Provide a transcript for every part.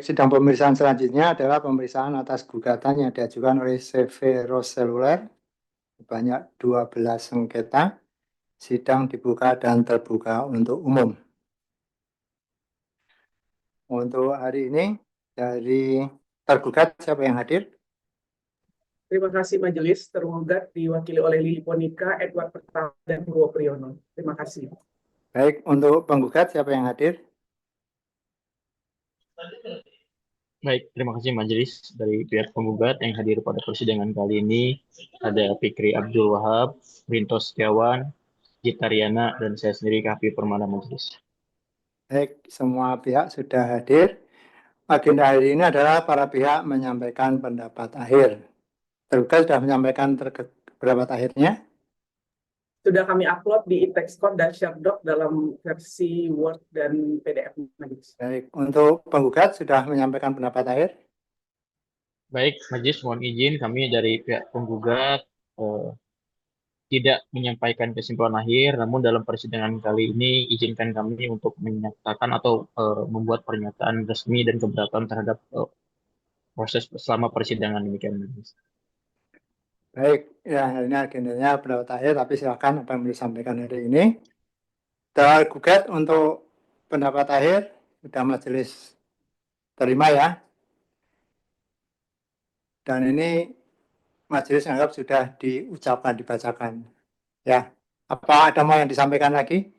Sidang pemeriksaan selanjutnya adalah pemeriksaan atas gugatan yang diajukan oleh CV Roseluler sebanyak 12 sengketa. Sidang dibuka dan terbuka untuk umum. Untuk hari ini dari tergugat siapa yang hadir? Terima kasih Majelis. Tergugat diwakili oleh Lili Ponika, Edward Pertama, dan Purwo Priyono. Terima kasih. Baik, untuk penggugat siapa yang hadir? Baik, terima kasih Majelis. Dari pihak penggugat yang hadir pada persidangan kali ini ada Fikri Abdul Wahab, Rinto Setiawan, Gita Riana, dan saya sendiri Kavi Permana Majelis. Baik, semua pihak sudah hadir. Agenda hari ini adalah para pihak menyampaikan pendapat akhir. Tergugat sudah menyampaikan pendapat akhirnya. Sudah kami upload di e-textcode dan ShareDoc dalam versi Word dan PDF Majelis. Baik, untuk penggugat sudah menyampaikan pendapat akhir. Baik, Majelis mohon izin kami dari pihak penggugat tidak menyampaikan kesimpulan akhir, namun dalam persidangan kali ini izinkan kami untuk menyatakan atau membuat pernyataan resmi dan keberatan terhadap proses selama persidangan demikian. Majelis. Baik, ya ini agendanya pendapat akhir, tapi silakan apa yang disampaikan hari ini. Tergugat untuk pendapat akhir sudah majelis terima ya. Dan ini majelis anggap sudah diucapkan, dibacakan. Ya, apa ada mau yang disampaikan lagi?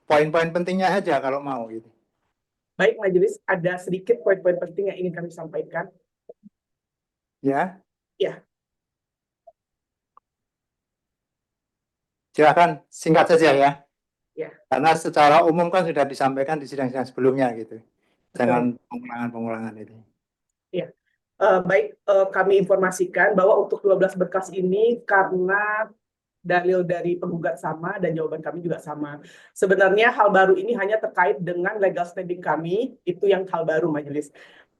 Poin-poin pentingnya aja kalau mau gitu. Baik Majelis, ada sedikit poin-poin penting yang ingin kami sampaikan. Ya. Ya. Silakan singkat saja ya. Ya. Karena secara umum kan sudah disampaikan di sidang-sidang sebelumnya gitu. Jangan Betul. pengulangan-pengulangan itu. Ya. Baik, kami informasikan bahwa untuk 12 berkas ini karena dalil dari penggugat sama dan jawaban kami juga sama. Sebenarnya hal baru ini hanya terkait dengan legal standing kami, itu yang hal baru Majelis.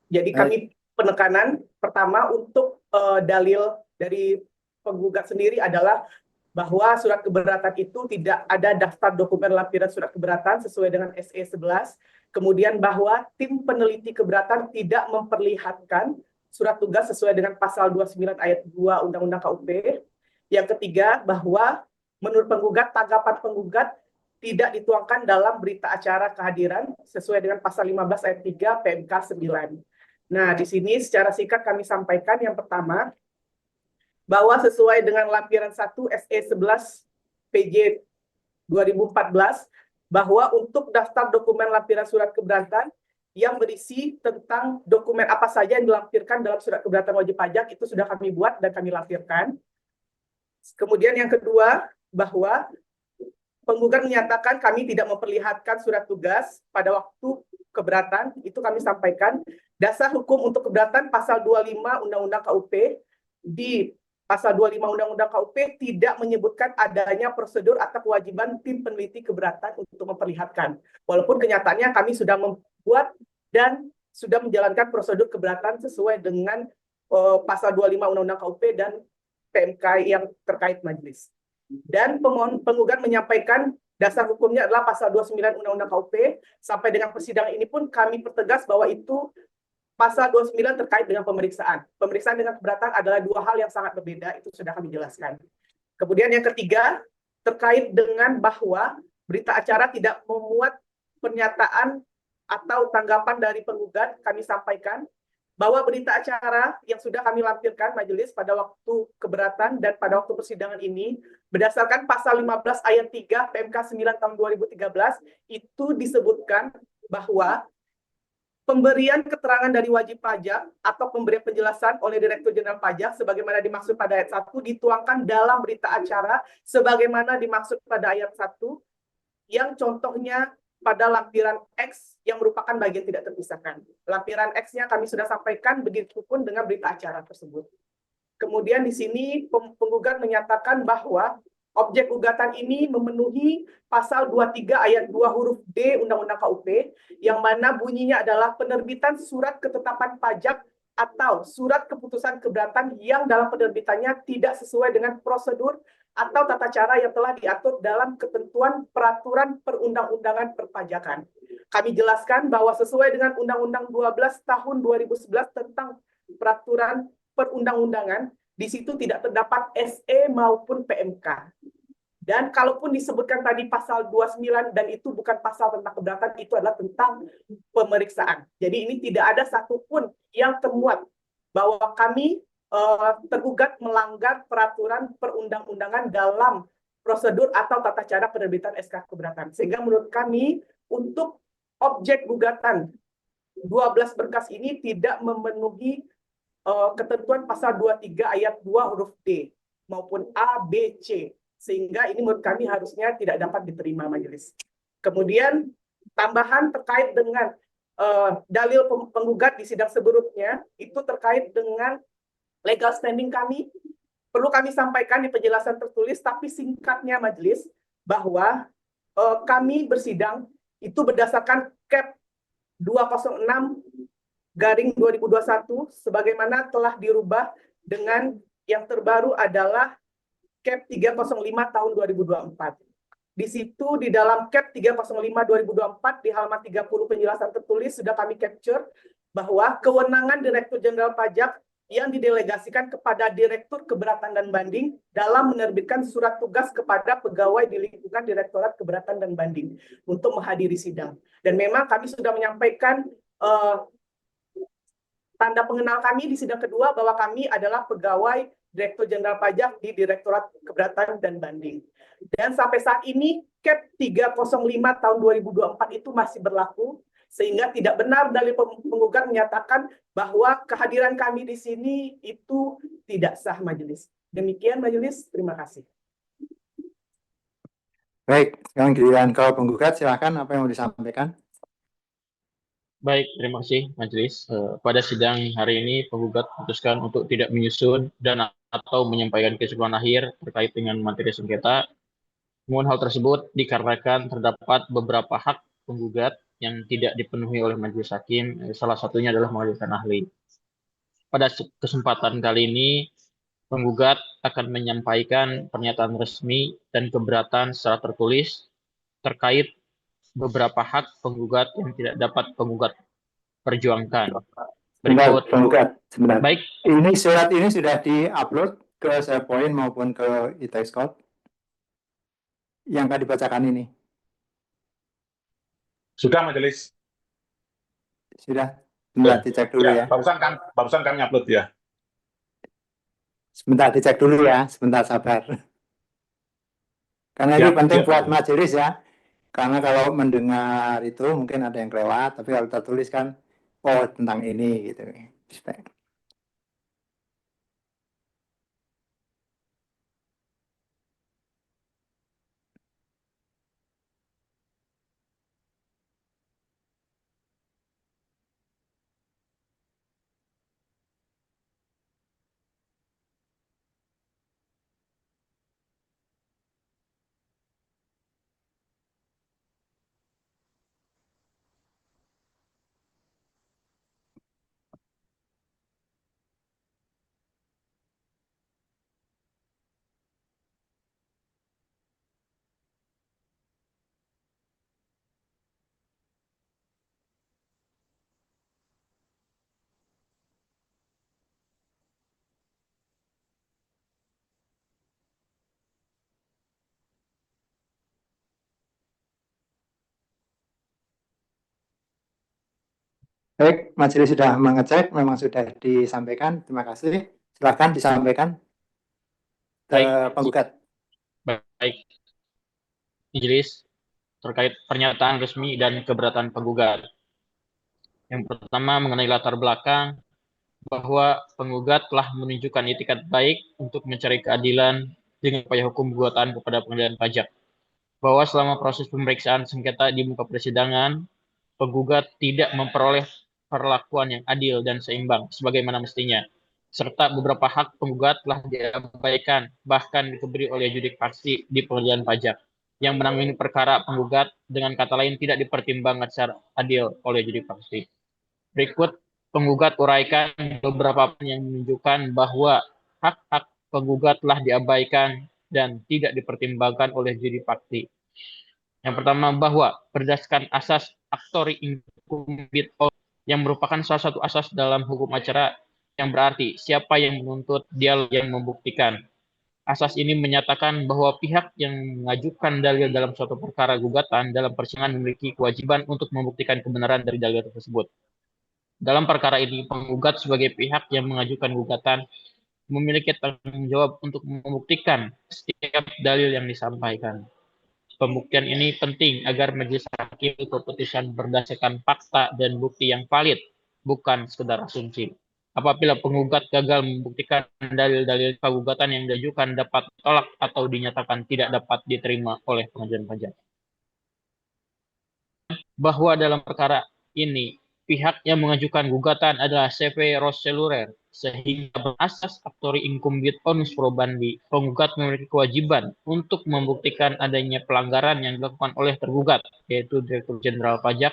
Jadi kami penekanan pertama untuk dalil dari penggugat sendiri adalah bahwa surat keberatan itu tidak ada daftar dokumen lampiran surat keberatan sesuai dengan SE 11. Kemudian bahwa tim peneliti keberatan tidak memperlihatkan surat tugas sesuai dengan pasal 29 ayat 2 Undang-Undang KUP. Yang ketiga, bahwa menurut penggugat, tanggapan penggugat tidak dituangkan dalam berita acara kehadiran sesuai dengan pasal 15 ayat 3 PMK 9. Nah, di sini secara singkat kami sampaikan yang pertama, bahwa sesuai dengan lampiran 1 SE 11 PJ 2014, bahwa untuk daftar dokumen lampiran surat keberatan yang berisi tentang dokumen apa saja yang dilampirkan dalam surat keberatan wajib pajak itu sudah kami buat dan kami lampirkan. Kemudian yang kedua, bahwa penggugat menyatakan kami tidak memperlihatkan surat tugas pada waktu keberatan, itu kami sampaikan. Dasar hukum untuk keberatan pasal 25 Undang-Undang KUP, di pasal 25 Undang-Undang KUP tidak menyebutkan adanya prosedur atau kewajiban tim peneliti keberatan untuk memperlihatkan. Walaupun kenyataannya kami sudah membuat dan sudah menjalankan prosedur keberatan sesuai dengan pasal 25 Undang-Undang KUP dan PMK yang terkait Majelis. Dan penggugat menyampaikan dasar hukumnya adalah pasal 29 Undang-Undang KUP. Sampai dengan persidangan ini pun kami pertegas bahwa itu pasal 29 terkait dengan pemeriksaan. Pemeriksaan dengan keberatan adalah dua hal yang sangat berbeda, itu sudah kami jelaskan. Kemudian yang ketiga, terkait dengan bahwa berita acara tidak memuat pernyataan atau tanggapan dari penggugat, kami sampaikan bahwa berita acara yang sudah kami lampirkan Majelis pada waktu keberatan dan pada waktu persidangan ini berdasarkan pasal 15 ayat 3 PMK 9 tahun 2013 itu disebutkan bahwa pemberian keterangan dari wajib pajak atau pemberian penjelasan oleh Direktur Jenderal Pajak sebagaimana dimaksud pada ayat 1 dituangkan dalam berita acara sebagaimana dimaksud pada ayat 1 yang contohnya pada lampiran X yang merupakan bagian tidak terpisahkan. Lampiran X-nya kami sudah sampaikan, begitu pun dengan berita acara tersebut. Kemudian di sini penggugat menyatakan bahwa objek gugatan ini memenuhi pasal 23 ayat 2 huruf D Undang-Undang KUP, yang mana bunyinya adalah penerbitan surat ketetapan pajak atau surat keputusan keberatan yang dalam penerbitannya tidak sesuai dengan prosedur atau tata cara yang telah diatur dalam ketentuan peraturan perundang-undangan perpajakan. kami jelaskan bahwa sesuai dengan Undang-Undang 12 tahun 2011 tentang peraturan perundang-undangan, di situ tidak terdapat SE maupun PMK. Dan kalaupun disebutkan tadi pasal 29 dan itu bukan pasal tentang keberatan, itu adalah tentang pemeriksaan. Jadi ini tidak ada satupun yang termuat bahwa kami tergugat melanggar peraturan perundang-undangan dalam prosedur atau tata cara penerbitan SK keberatan. Sehingga menurut kami untuk objek gugatan 12 berkas ini tidak memenuhi ketentuan pasal 23 ayat 2 huruf D maupun A, B, C. Sehingga ini menurut kami harusnya tidak dapat diterima majelis. Kemudian tambahan terkait dengan dalil penggugat di sidang sebelumnya, itu terkait dengan legal standing kami. Perlu kami sampaikan di penjelasan tertulis, tapi singkatnya majelis, bahwa kami bersidang itu berdasarkan Cap 206/2021 sebagaimana telah dirubah dengan yang terbaru adalah Cap 305 tahun 2024. Di situ di dalam Cap 305 2024 di halaman 30 penjelasan tertulis sudah kami capture bahwa kewenangan Direktur Jenderal Pajak yang didelegasikan kepada Direktur Keberatan dan Banding dalam menerbitkan surat tugas kepada pegawai di lingkungan Direktorat Keberatan dan Banding untuk menghadiri sidang. Dan memang kami sudah menyampaikan tanda pengenal kami di sidang kedua bahwa kami adalah pegawai Direktur Jenderal Pajak di Direktorat Keberatan dan Banding. Dan sampai saat ini Cap 305 tahun 2024 itu masih berlaku, sehingga tidak benar dari penggugat menyatakan bahwa kehadiran kami di sini itu tidak sah majelis. Demikian majelis, terima kasih. Baik, sekarang giliran kalau penggugat, silakan apa yang mau disampaikan. Baik, terima kasih majelis. Pada sidang hari ini penggugat memutuskan untuk tidak menyusun dan atau menyampaikan kesimpulan akhir terkait dengan materi sengketa. Namun hal tersebut dikarenakan terdapat beberapa hak penggugat yang tidak dipenuhi oleh majelis hakim, salah satunya adalah menghadirkan ahli. Pada kesempatan kali ini, penggugat akan menyampaikan pernyataan resmi dan keberatan secara tertulis terkait beberapa hak penggugat yang tidak dapat penggugat perjuangkan. Berikut. Penggugat, sebentar. Baik. Ini surat ini sudah di-upload ke SharePoint maupun ke e-textcode yang akan dibacakan ini. Sudah majelis. Sudah. Sebentar, dicek dulu ya. Barusan kami upload ya. Sebentar, dicek dulu ya. Sebentar, sabar. Karena ini penting buat majelis ya. Karena kalau mendengar itu mungkin ada yang kelewat, tapi kalau tertulis kan, oh tentang ini gitu. Baik, majelis sudah mengecek, memang sudah disampaikan. Terima kasih. Silakan disampaikan ke penggugat. Baik. Majelis terkait pernyataan resmi dan keberatan penggugat. Yang pertama mengenai latar belakang bahwa penggugat telah menunjukkan itikat baik untuk mencari keadilan dengan upaya hukum gugatan kepada pengadilan pajak. Bahwa selama proses pemeriksaan sengketa di muka persidangan, penggugat tidak memperoleh perlakuan yang adil dan seimbang sebagaimana mestinya, serta beberapa hak penggugat telah diabaikan bahkan dikebiri oleh judik faksi di pengadilan pajak yang menangani perkara penggugat, dengan kata lain tidak dipertimbangkan secara adil oleh judik faksi. Berikut penggugat uraikan beberapa yang menunjukkan bahwa hak-hak penggugat telah diabaikan dan tidak dipertimbangkan oleh judik faksi. Yang pertama, bahwa berdasarkan asas actori incumbit yang merupakan salah satu asas dalam hukum acara yang berarti siapa yang menuntut dia yang membuktikan. Asas ini menyatakan bahwa pihak yang mengajukan dalil dalam suatu perkara gugatan dalam persidangan memiliki kewajiban untuk membuktikan kebenaran dari dalil tersebut. Dalam perkara ini, penggugat sebagai pihak yang mengajukan gugatan memiliki tanggung jawab untuk membuktikan setiap dalil yang disampaikan. Pembuktian ini penting agar majelis hakim keputusan berdasarkan fakta dan bukti yang valid, bukan sekedar asumsi. Apabila penggugat gagal membuktikan dalil-dalil gugatan yang diajukan dapat ditolak atau dinyatakan tidak dapat diterima oleh pengadilan pajak. Bahwa dalam perkara ini, pihak yang mengajukan gugatan adalah CV Roselurer, sehingga berasas actori incumbit onus probandi, penggugat memiliki kewajiban untuk membuktikan adanya pelanggaran yang dilakukan oleh tergugat, yaitu Direktur Jenderal Pajak.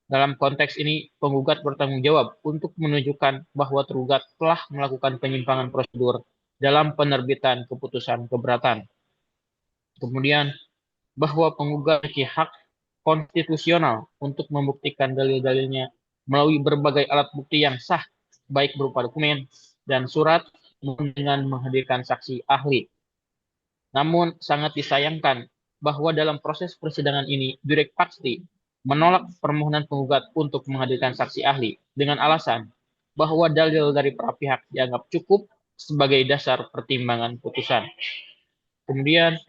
Dalam konteks ini, penggugat bertanggung jawab untuk menunjukkan bahwa tergugat telah melakukan penyimpangan prosedur dalam penerbitan keputusan keberatan. Kemudian, bahwa penggugat memiliki hak konstitusional untuk membuktikan dalil-dalilnya melalui berbagai alat bukti yang sah, baik berupa dokumen dan surat, dengan menghadirkan saksi ahli. Namun, sangat disayangkan bahwa dalam proses persidangan ini, Jurek Paksti menolak permohonan penggugat untuk menghadirkan saksi ahli dengan alasan bahwa dalil dari para pihak dianggap cukup sebagai dasar pertimbangan putusan. Kemudian,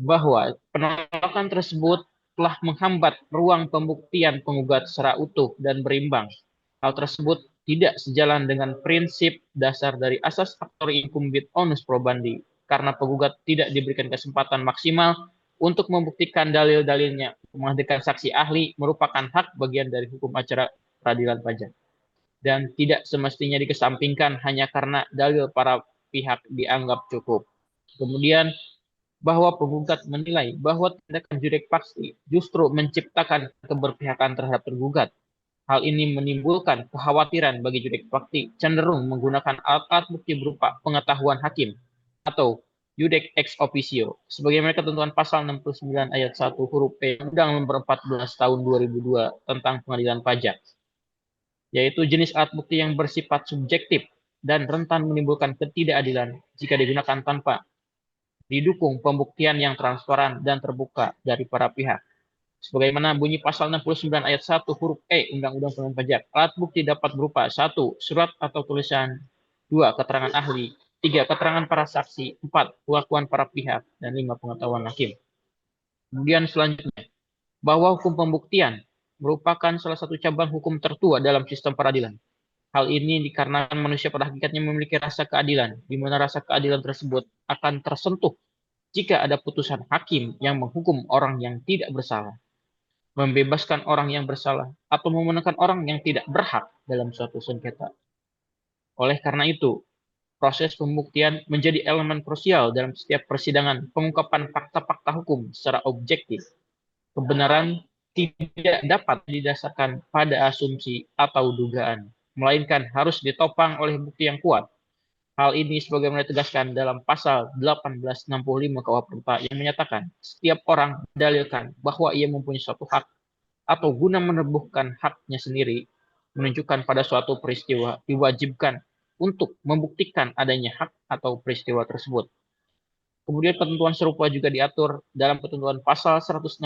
bahwa penolakan tersebut telah menghambat ruang pembuktian penggugat secara utuh dan berimbang. Hal tersebut tidak sejalan dengan prinsip dasar dari asas actori incumbit onus probandi, karena penggugat tidak diberikan kesempatan maksimal untuk membuktikan dalil-dalilnya. Menghadirkan saksi ahli merupakan hak bagian dari hukum acara peradilan pajak, dan tidak semestinya dikesampingkan hanya karena dalil para pihak dianggap cukup. Kemudian, bahwa penggugat menilai bahwa tindakan Jurek Paksti justru menciptakan keberpihakan terhadap tergugat. Hal ini menimbulkan kekhawatiran bagi Jurek Paksti cenderung menggunakan alat-alat bukti berupa pengetahuan hakim atau judek ex officio sebagaimana ketentuan pasal 69 ayat 1 huruf P Undang Nomor 14 tahun 2002 tentang pengadilan pajak, yaitu jenis alat bukti yang bersifat subjektif dan rentan menimbulkan ketidakadilan jika digunakan tanpa didukung pembuktian yang transparan dan terbuka dari para pihak. Sebagaimana bunyi pasal 69 ayat 1 huruf E Undang-Undang Pengadilan Pajak, alat bukti dapat berupa 1. Surat atau tulisan, 2. Keterangan ahli, 3. Keterangan para saksi, 4. Pengakuan para pihak, dan 5. Pengetahuan hakim. Kemudian selanjutnya, bahwa hukum pembuktian merupakan salah satu cabang hukum tertua dalam sistem peradilan. Hal ini dikarenakan manusia pada hakikatnya memiliki rasa keadilan, di mana rasa keadilan tersebut akan tersentuh jika ada putusan hakim yang menghukum orang yang tidak bersalah, membebaskan orang yang bersalah, atau memenangkan orang yang tidak berhak dalam suatu sengketa. Oleh karena itu, proses pembuktian menjadi elemen krusial dalam setiap persidangan pengungkapan fakta-fakta hukum secara objektif. Kebenaran tidak dapat didasarkan pada asumsi atau dugaan, melainkan harus ditopang oleh bukti yang kuat. Hal ini sebagaimana ditegaskan dalam pasal 1865 KUH Perdata yang menyatakan setiap orang mendalilkan bahwa ia mempunyai suatu hak atau guna menebuhkan haknya sendiri menunjukkan pada suatu peristiwa diwajibkan untuk membuktikan adanya hak atau peristiwa tersebut. Kemudian ketentuan serupa juga diatur dalam ketentuan pasal 163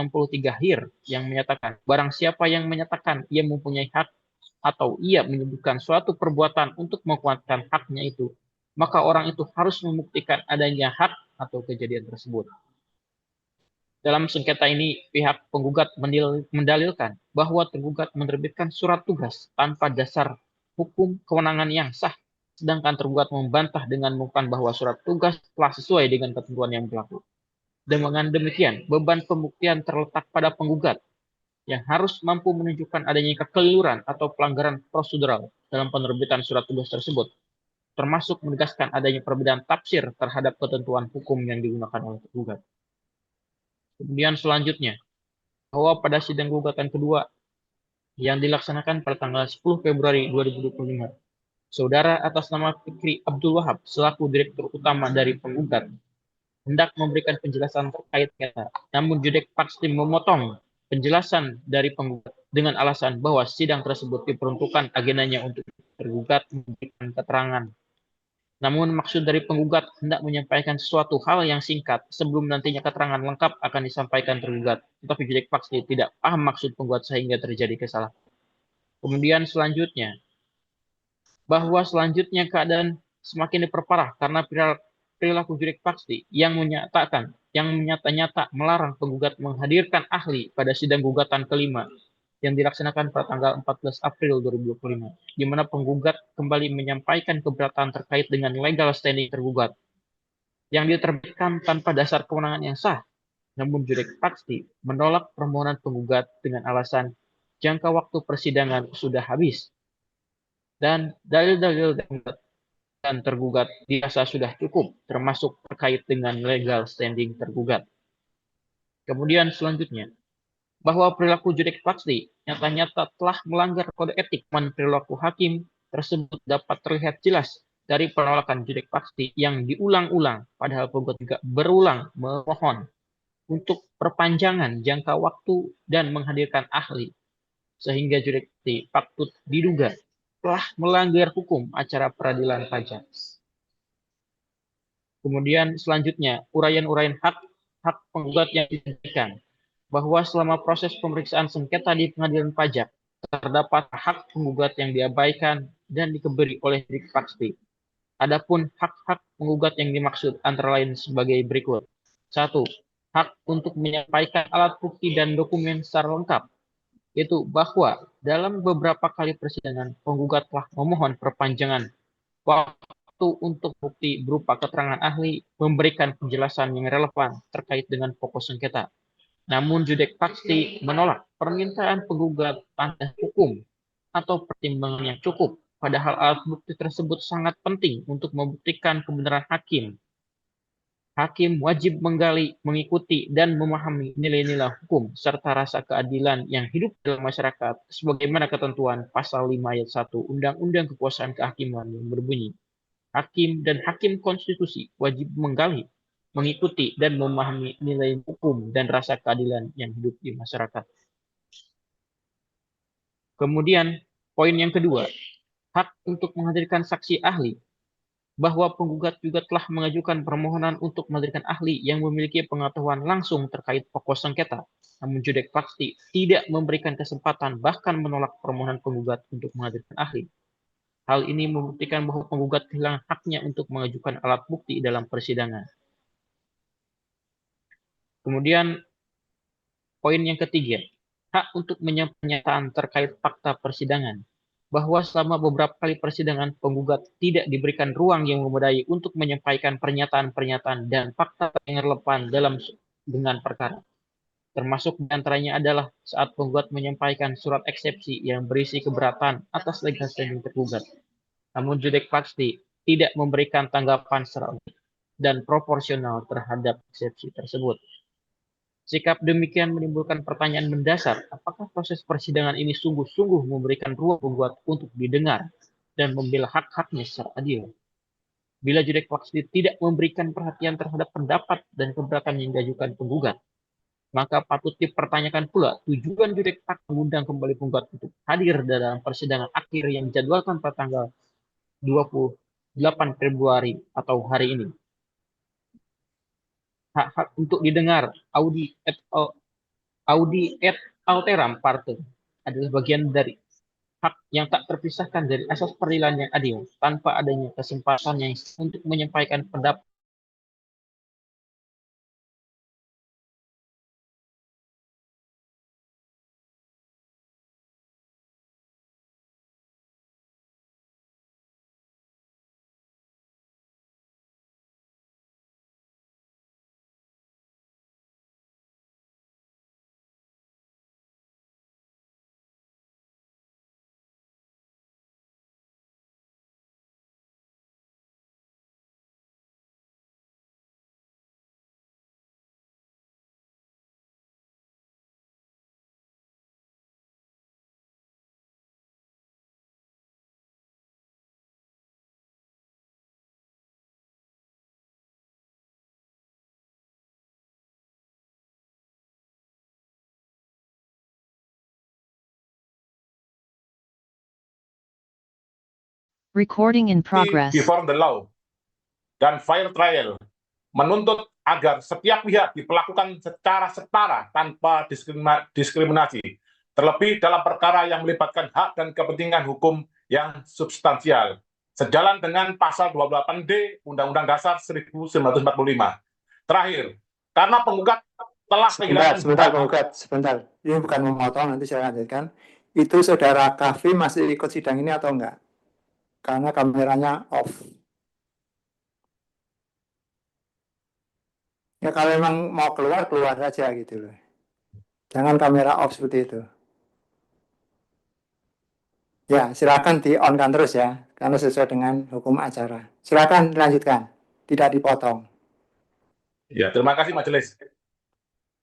HIR yang menyatakan barang siapa yang menyatakan ia mempunyai hak atau ia menyebutkan suatu perbuatan untuk menguatkan haknya itu, maka orang itu harus membuktikan adanya hak atau kejadian tersebut. Dalam sengketa ini, pihak penggugat mendalilkan bahwa tergugat menerbitkan surat tugas tanpa dasar hukum kewenangan yang sah, sedangkan tergugat membantah dengan mengungkapkan bahwa surat tugas telah sesuai dengan ketentuan yang berlaku. Dengan demikian, beban pembuktian terletak pada penggugat yang harus mampu menunjukkan adanya kekeliruan atau pelanggaran prosedural dalam penerbitan surat tugas tersebut, termasuk menegaskan adanya perbedaan tafsir terhadap ketentuan hukum yang digunakan oleh tergugat. Kemudian selanjutnya, bahwa pada sidang gugatan kedua yang dilaksanakan pada tanggal 10 Februari 2025, Saudara atas nama Fikri Abdul Wahab selaku Direktur Utama dari penggugat hendak memberikan penjelasan terkait kata. Namun Judek Paksti memotong penjelasan dari penggugat dengan alasan bahwa sidang tersebut diperuntukkan agendanya untuk tergugat memberikan keterangan. Namun maksud dari penggugat hendak menyampaikan sesuatu hal yang singkat sebelum nantinya keterangan lengkap akan disampaikan tergugat. Tetapi Judek Paksti tidak paham maksud penggugat sehingga terjadi kesalahan. Kemudian selanjutnya, bahwa selanjutnya keadaan semakin diperparah karena perilaku Judek Paksti yang nyata-nyata melarang penggugat menghadirkan ahli pada sidang gugatan kelima yang dilaksanakan pada tanggal 14 April 2025, di mana penggugat kembali menyampaikan keberatan terkait dengan legal standing tergugat yang diterbitkan tanpa dasar kewenangan yang sah. Namun Judek Paksti menolak permohonan penggugat dengan alasan jangka waktu persidangan sudah habis dan dalil-dalil dan tergugat dirasa sudah cukup, termasuk terkait dengan legal standing tergugat. Kemudian selanjutnya, bahwa perilaku Judek Paksti nyata-nyata telah melanggar kode etik dan perilaku hakim tersebut dapat terlihat jelas dari penolakan Judek Paksti yang diulang-ulang, padahal penggugat juga berulang memohon untuk perpanjangan jangka waktu dan menghadirkan ahli, sehingga Judek Paksti patut diduga telah melanggar hukum acara peradilan pajak. Kemudian selanjutnya, uraian-uraian hak penggugat yang diberikan, bahwa selama proses pemeriksaan sengketa di pengadilan pajak, terdapat hak penggugat yang diabaikan dan dikebiri oleh Judek Paksti. Adapun hak-hak penggugat yang dimaksud antara lain sebagai berikut. 1. Hak untuk menyampaikan alat bukti dan dokumen secara lengkap, yaitu bahwa dalam beberapa kali persidangan, penggugat telah memohon perpanjangan waktu untuk bukti berupa keterangan ahli memberikan penjelasan yang relevan terkait dengan pokok sengketa. Namun Judek Paksti menolak permintaan penggugat tanpa hukum atau pertimbangan yang cukup, padahal alat bukti tersebut sangat penting untuk membuktikan kebenaran hakim. Hakim wajib menggali, mengikuti, dan memahami nilai-nilai hukum serta rasa keadilan yang hidup dalam masyarakat sebagaimana ketentuan pasal 5 ayat 1 Undang-Undang Kekuasaan Kehakiman yang berbunyi, hakim dan hakim konstitusi wajib menggali, mengikuti, dan memahami nilai hukum dan rasa keadilan yang hidup di masyarakat. Kemudian, poin yang kedua, hak untuk menghadirkan saksi ahli, bahwa penggugat juga telah mengajukan permohonan untuk menghadirkan ahli yang memiliki pengetahuan langsung terkait pokok sengketa. Namun Judek Paksti tidak memberikan kesempatan bahkan menolak permohonan penggugat untuk menghadirkan ahli. Hal ini membuktikan bahwa penggugat kehilangan haknya untuk mengajukan alat bukti dalam persidangan. Kemudian poin yang ketiga, hak untuk menyampaikan pernyataan terkait fakta persidangan, bahwa selama beberapa kali persidangan penggugat tidak diberikan ruang yang memadai untuk menyampaikan pernyataan-pernyataan dan fakta yang relevan dengan perkara. Termasuk diantaranya adalah saat penggugat menyampaikan surat eksepsi yang berisi keberatan atas legal standing tergugat. Namun Judek Paksti tidak memberikan tanggapan secara utuh dan proporsional terhadap eksepsi tersebut. Sikap demikian menimbulkan pertanyaan mendasar, apakah proses persidangan ini sungguh-sungguh memberikan ruang penggugat untuk didengar dan membela hak-haknya secara adil? Bila Judek Paksti tidak memberikan perhatian terhadap pendapat dan keberatan yang diajukan penggugat, maka patut dipertanyakan pula tujuan Judek Paksti mengundang kembali penggugat untuk hadir dalam persidangan akhir yang dijadwalkan pada tanggal 28 Februari atau hari ini. Hak-hak untuk didengar Audi et alteram parte adalah bagian dari hak yang tak terpisahkan dari asas peradilan yang adil tanpa adanya kesempatan yang untuk menyampaikan pendapat Recording in progress. before the law dan fair trial menuntut agar setiap pihak diperlakukan secara setara tanpa diskriminasi, terlebih dalam perkara yang melibatkan hak dan kepentingan hukum yang substansial, sejalan dengan pasal 28D Undang-Undang Dasar 1945. Terakhir, karena penggugat telah kehilangan Sebentar. Ini bukan memotong, nanti saya lanjutkan. Itu saudara Kavi masih ikut sidang ini atau enggak? Karena kameranya off. Ya kalau memang mau keluar saja gitu loh. Jangan kamera off seperti itu. Ya, silakan di on kan terus ya, karena sesuai dengan hukum acara. Silakan lanjutkan, tidak dipotong. Ya, terima kasih majelis.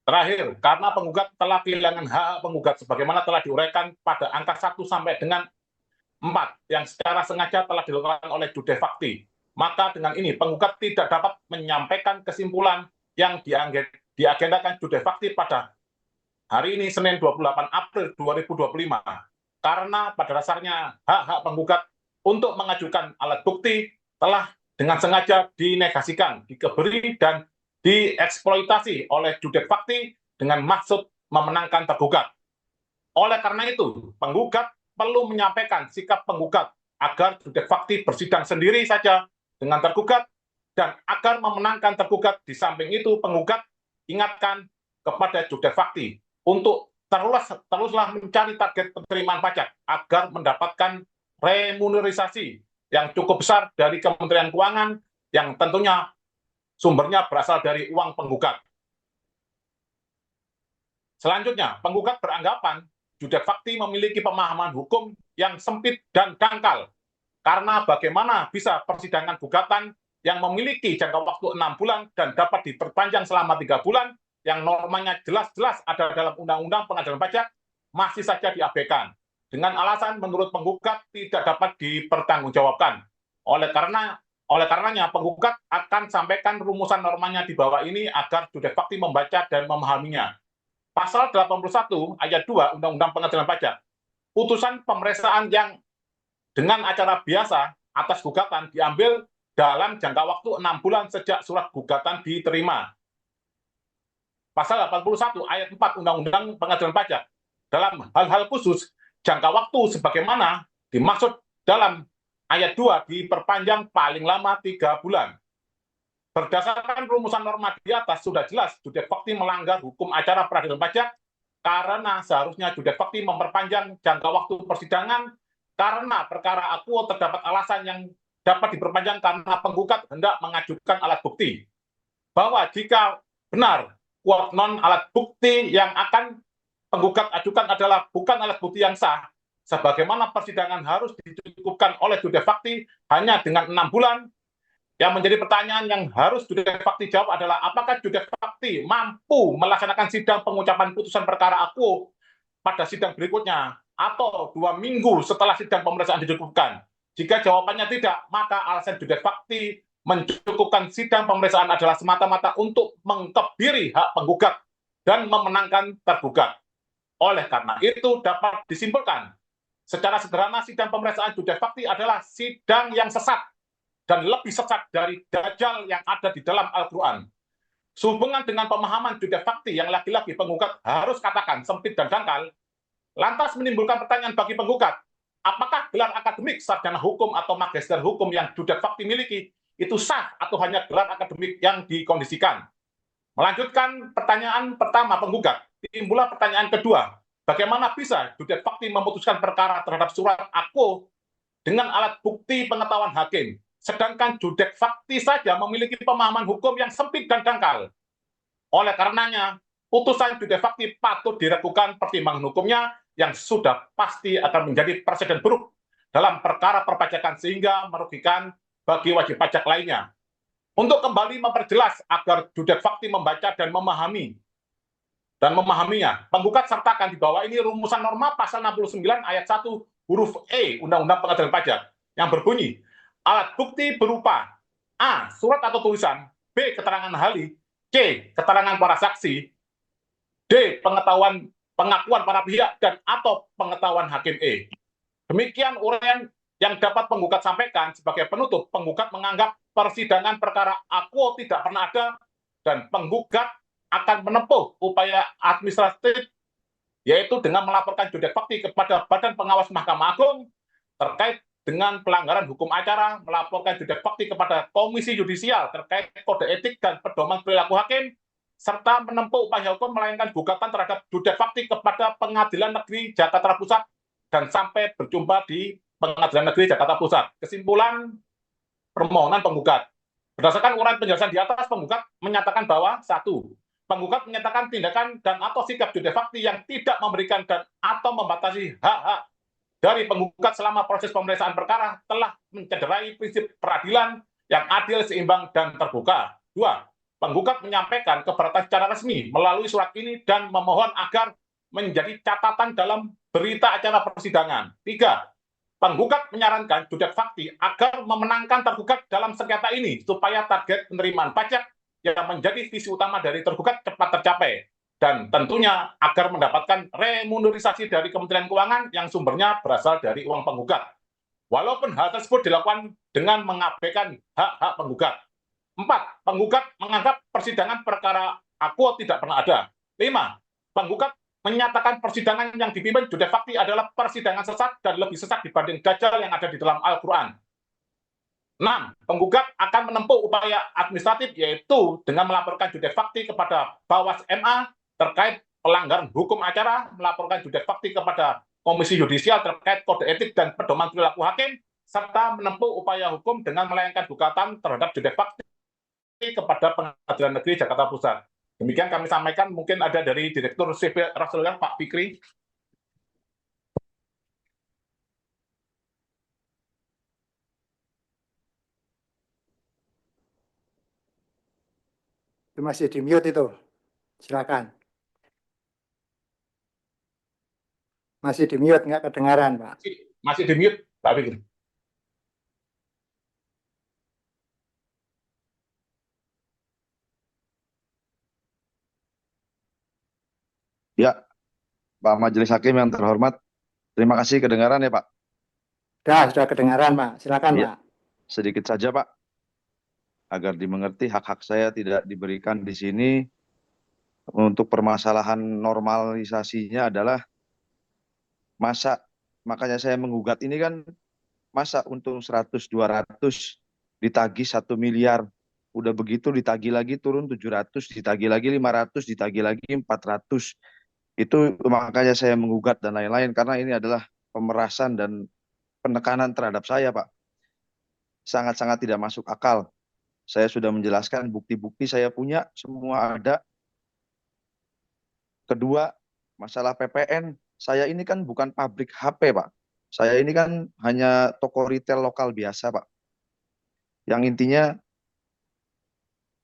Terakhir, karena penggugat telah kehilangan hak penggugat sebagaimana telah diuraikan pada angka 1 sampai dengan 4 yang secara sengaja telah dilakukan oleh jude fakti, maka dengan ini penggugat tidak dapat menyampaikan kesimpulan yang diagendakan jude fakti pada hari ini Senin 28 April 2025 karena pada dasarnya hak-hak penggugat untuk mengajukan alat bukti telah dengan sengaja dinegasikan, dikebiri dan dieksploitasi oleh jude fakti dengan maksud memenangkan tergugat. Oleh karena itu, penggugat perlu menyampaikan sikap penggugat agar jude fakti bersidang sendiri saja dengan tergugat dan agar memenangkan tergugat. Di samping itu, penggugat ingatkan kepada jude fakti untuk teruslah mencari target penerimaan pajak agar mendapatkan remunerisasi yang cukup besar dari Kementerian Keuangan yang tentunya sumbernya berasal dari uang penggugat. Selanjutnya, penggugat beranggapan jude fakti memiliki pemahaman hukum yang sempit dan dangkal, karena bagaimana bisa persidangan gugatan yang memiliki jangka waktu 6 bulan dan dapat diperpanjang selama 3 bulan, yang normanya jelas-jelas ada dalam Undang-Undang Pengadilan Pajak, masih saja diabaikan, dengan alasan menurut penggugat tidak dapat dipertanggungjawabkan. Oleh karenanya, penggugat akan sampaikan rumusan normanya di bawah ini agar jude fakti membaca dan memahaminya. Pasal 81 ayat 2 Undang-Undang Pengadilan Pajak, putusan pemeriksaan yang dengan acara biasa atas gugatan diambil dalam jangka waktu 6 bulan sejak surat gugatan diterima. Pasal 81 ayat 4 Undang-Undang Pengadilan Pajak, dalam hal-hal khusus, jangka waktu sebagaimana dimaksud dalam ayat 2 diperpanjang paling lama 3 bulan. Berdasarkan rumusan norma di atas, sudah jelas jude fakti melanggar hukum acara peradilan pajak karena seharusnya jude fakti memperpanjang jangka waktu persidangan karena perkara akuo terdapat alasan yang dapat diperpanjang karena penggugat hendak mengajukan alat bukti. Bahwa jika benar quote non alat bukti yang akan penggugat ajukan adalah bukan alat bukti yang sah, sebagaimana persidangan harus dicukupkan oleh jude fakti hanya dengan 6 bulan, yang menjadi pertanyaan yang harus jude fakti jawab adalah apakah jude fakti mampu melaksanakan sidang pengucapan putusan perkara akuo pada sidang berikutnya atau 2 minggu setelah sidang pemeriksaan dicukupkan. Jika jawabannya tidak, maka alasan jude fakti mencukupkan sidang pemeriksaan adalah semata-mata untuk mengkebiri hak penggugat dan memenangkan tergugat. Oleh karena itu dapat disimpulkan secara sederhana sidang pemeriksaan jude fakti adalah sidang yang sesat dan lebih sesat dari dajjal yang ada di dalam Al-Quran. Sehubungan dengan pemahaman jude fakti yang lagi-lagi penggugat harus katakan sempit dan dangkal, lantas menimbulkan pertanyaan bagi penggugat, apakah gelar akademik sarjana hukum atau magister hukum yang jude fakti miliki itu sah atau hanya gelar akademik yang dikondisikan? Melanjutkan pertanyaan pertama penggugat, timbullah pertanyaan kedua, bagaimana bisa jude fakti memutuskan perkara terhadap surat akuo dengan alat bukti pengetahuan hakim, sedangkan jude fakti saja memiliki pemahaman hukum yang sempit dan dangkal. Oleh karenanya, putusan jude fakti patut diragukan pertimbangan hukumnya yang sudah pasti akan menjadi presiden buruk dalam perkara perpajakan sehingga merugikan bagi wajib pajak lainnya. Untuk kembali memperjelas agar jude fakti membaca dan memahaminya, penggugat sertakan di bawah ini rumusan norma pasal 69 ayat 1 huruf E Undang-Undang Pengadilan Pajak yang berbunyi, alat bukti berupa A. Surat atau tulisan, B. Keterangan ahli, C. Keterangan para saksi, D. Pengakuan para pihak dan atau pengetahuan hakim E. Demikian uraian Yang dapat penggugat sampaikan sebagai penutup, penggugat menganggap persidangan perkara akuo tidak pernah ada dan penggugat akan menempuh upaya administratif yaitu dengan melaporkan judek fakti kepada Badan Pengawas Mahkamah Agung terkait dengan pelanggaran hukum acara, melaporkan judek fakti kepada Komisi Yudisial terkait kode etik dan pedoman perilaku hakim, serta menempuh upaya hukum melainkan gugatan terhadap judek fakti kepada Pengadilan Negeri Jakarta Pusat dan sampai berjumpa di Pengadilan Negeri Jakarta Pusat. Kesimpulan permohonan penggugat. Berdasarkan uraian penjelasan di atas, penggugat menyatakan bahwa 1. Penggugat menyatakan tindakan dan atau sikap judek fakti yang tidak memberikan dan atau membatasi hak-hak dari penggugat selama proses pemeriksaan perkara telah mencederai prinsip peradilan yang adil, seimbang, dan terbuka. 2. Penggugat menyampaikan keberatan secara resmi melalui surat ini dan memohon agar menjadi catatan dalam berita acara persidangan. 3. Penggugat menyarankan judek fakti agar memenangkan tergugat dalam sengketa ini supaya target penerimaan pajak yang menjadi visi utama dari tergugat cepat tercapai. Dan tentunya agar mendapatkan remunerisasi dari Kementerian Keuangan yang sumbernya berasal dari uang penggugat. Walaupun hal tersebut dilakukan dengan mengabaikan hak-hak penggugat. 4. Penggugat menganggap persidangan perkara akuo tidak pernah ada. 5. Penggugat menyatakan persidangan yang dipimpin judek fakti adalah persidangan sesat dan lebih sesat dibanding dajjal yang ada di dalam Al-Quran. 6. Penggugat akan menempuh upaya administratif yaitu dengan melaporkan judek fakti kepada Bawas MA terkait pelanggaran hukum acara, melaporkan judek fakti kepada Komisi Yudisial terkait kode etik dan pedoman perilaku hakim, serta menempuh upaya hukum dengan melayangkan gugatan terhadap judek fakti kepada Pengadilan Negeri Jakarta Pusat. Demikian kami sampaikan, mungkin ada dari Direktur Sipil Rasulullah, Pak Fikri. Itu masih di mute itu. Silakan. Masih di mute, nggak kedengaran, Pak. Masih di mute, Pak Fikri. Ya, Pak Majelis Hakim yang terhormat, terima kasih kedengaran ya Pak. Sudah kedengaran, Pak. Silakan, Iya. Pak. Sedikit saja Pak, agar dimengerti hak-hak saya tidak diberikan di sini. Untuk permasalahan normalisasinya adalah masa, makanya saya menggugat ini kan masa untung 100-200 ditagih 1 miliar. Udah begitu ditagih lagi turun 700, ditagih lagi 500, ditagih lagi 400. Itu makanya saya menggugat dan lain-lain karena ini adalah pemerasan dan penekanan terhadap saya, Pak. Sangat-sangat tidak masuk akal. Saya sudah menjelaskan bukti-bukti saya punya, semua ada. Kedua, masalah PPN. Saya ini kan bukan pabrik HP, Pak. Saya ini kan hanya toko retail lokal biasa, Pak. Yang intinya,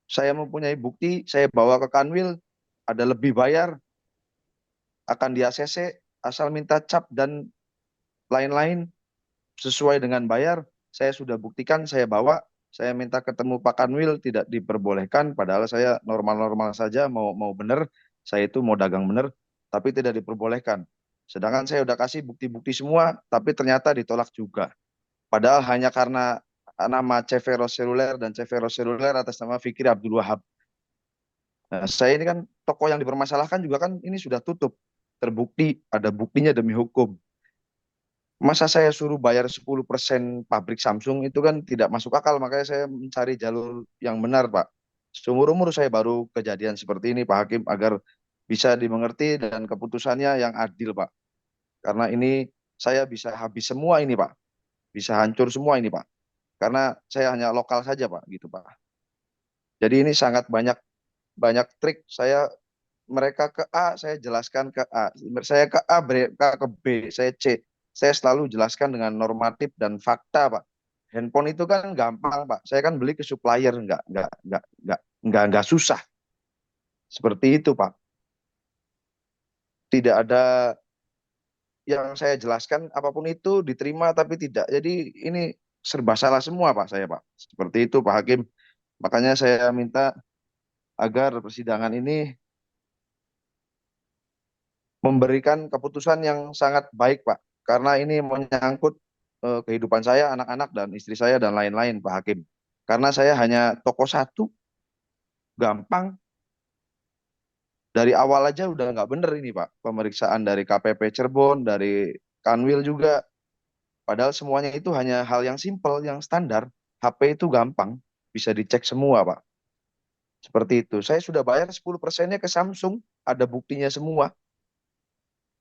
saya mempunyai bukti, saya bawa ke Kanwil, ada lebih bayar, akan di ACC, asal minta cap dan lain-lain, sesuai dengan bayar, saya sudah buktikan, saya bawa, saya minta ketemu Pak Kanwil, tidak diperbolehkan, padahal saya normal-normal saja, mau benar, saya itu mau dagang benar, tapi tidak diperbolehkan. Sedangkan saya udah kasih bukti-bukti semua, tapi ternyata ditolak juga. Padahal hanya karena nama CV Seluler dan CV Seluler atas nama Fikri Abdul Wahab. Nah, saya ini kan toko yang dipermasalahkan juga kan ini sudah tutup. Terbukti, ada buktinya demi hukum. Masa saya suruh bayar 10% pabrik Samsung itu kan tidak masuk akal, makanya saya mencari jalur yang benar, Pak. Seumur-umur saya baru kejadian seperti ini, Pak Hakim, agar bisa dimengerti dan keputusannya yang adil, Pak. Karena ini saya bisa habis semua ini, Pak. Bisa hancur semua ini, Pak. Karena saya hanya lokal saja, Pak, gitu, Pak. Jadi ini sangat banyak trik. Mereka ke A, saya jelaskan ke A. Saya ke A, mereka ke B, saya C. Saya selalu jelaskan dengan normatif dan fakta, Pak. Handphone itu kan gampang, Pak. Saya kan beli ke supplier, nggak susah. Seperti itu, Pak. Tidak ada yang saya jelaskan apapun itu diterima tapi tidak. Jadi ini serba salah semua, Pak, saya, Pak. Seperti itu, Pak Hakim. Makanya saya minta agar persidangan ini memberikan keputusan yang sangat baik, Pak. Karena ini menyangkut kehidupan saya, anak-anak dan istri saya dan lain-lain, Pak Hakim. Karena saya hanya toko satu, gampang. Dari awal aja udah nggak bener ini Pak, pemeriksaan dari KPP Cirebon, dari Kanwil juga. Padahal semuanya itu hanya hal yang simpel, yang standar. HP itu gampang, bisa dicek semua Pak. Seperti itu. Saya sudah bayar 10%-nya ke Samsung, ada buktinya semua.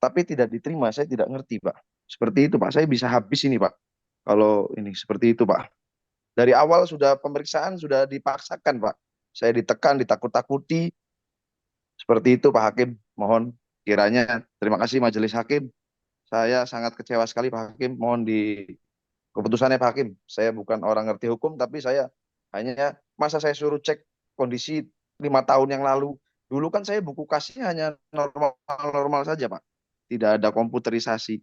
Tapi tidak diterima, saya tidak ngerti Pak. Seperti itu Pak, saya bisa habis ini Pak. Kalau ini seperti itu Pak. Dari awal sudah pemeriksaan sudah dipaksakan Pak. Saya ditekan, ditakut-takuti. Seperti itu Pak Hakim. Mohon kiranya terima kasih Majelis Hakim. Saya sangat kecewa sekali Pak Hakim. Mohon di keputusannya Pak Hakim. Saya bukan orang ngerti hukum, tapi saya hanya masa saya suruh cek kondisi 5 tahun yang lalu. Dulu kan saya buku kasnya hanya normal-normal saja Pak. Tidak ada komputerisasi.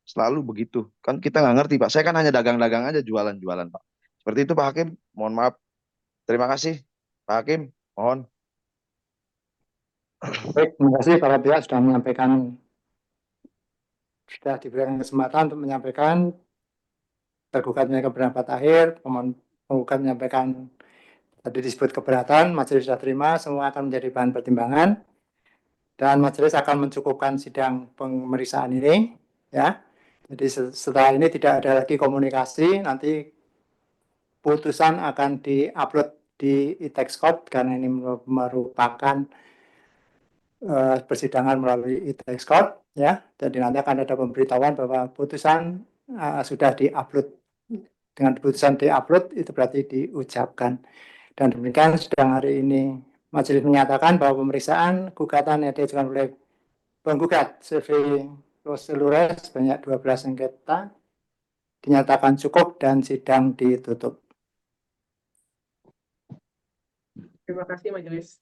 Selalu begitu. Kan kita nggak ngerti Pak. Saya kan hanya dagang-dagang aja, jualan-jualan Pak. Seperti itu Pak Hakim. Mohon maaf. Terima kasih Pak Hakim. Mohon. Baik, terima kasih para pihak sudah diberikan kesempatan untuk menyampaikan tergugatnya keberatan akhir, penggugat menyampaikan tadi disebut keberatan, majelis sudah terima, semua akan menjadi bahan pertimbangan dan majelis akan mencukupkan sidang pemeriksaan ini, ya. Jadi setelah ini tidak ada lagi komunikasi, nanti putusan akan diupload di e-Textcode karena ini merupakan persidangan melalui e-Textcode, ya. Jadi nanti akan ada pemberitahuan bahwa putusan sudah diupload. Dengan putusan diupload itu berarti diucapkan. Dan demikian sidang hari ini majelis menyatakan bahwa pemeriksaan gugatan yang diajukan oleh penggugat CV Roselures sebanyak 12 sengketa dinyatakan cukup dan sidang ditutup. Terima kasih Majelis.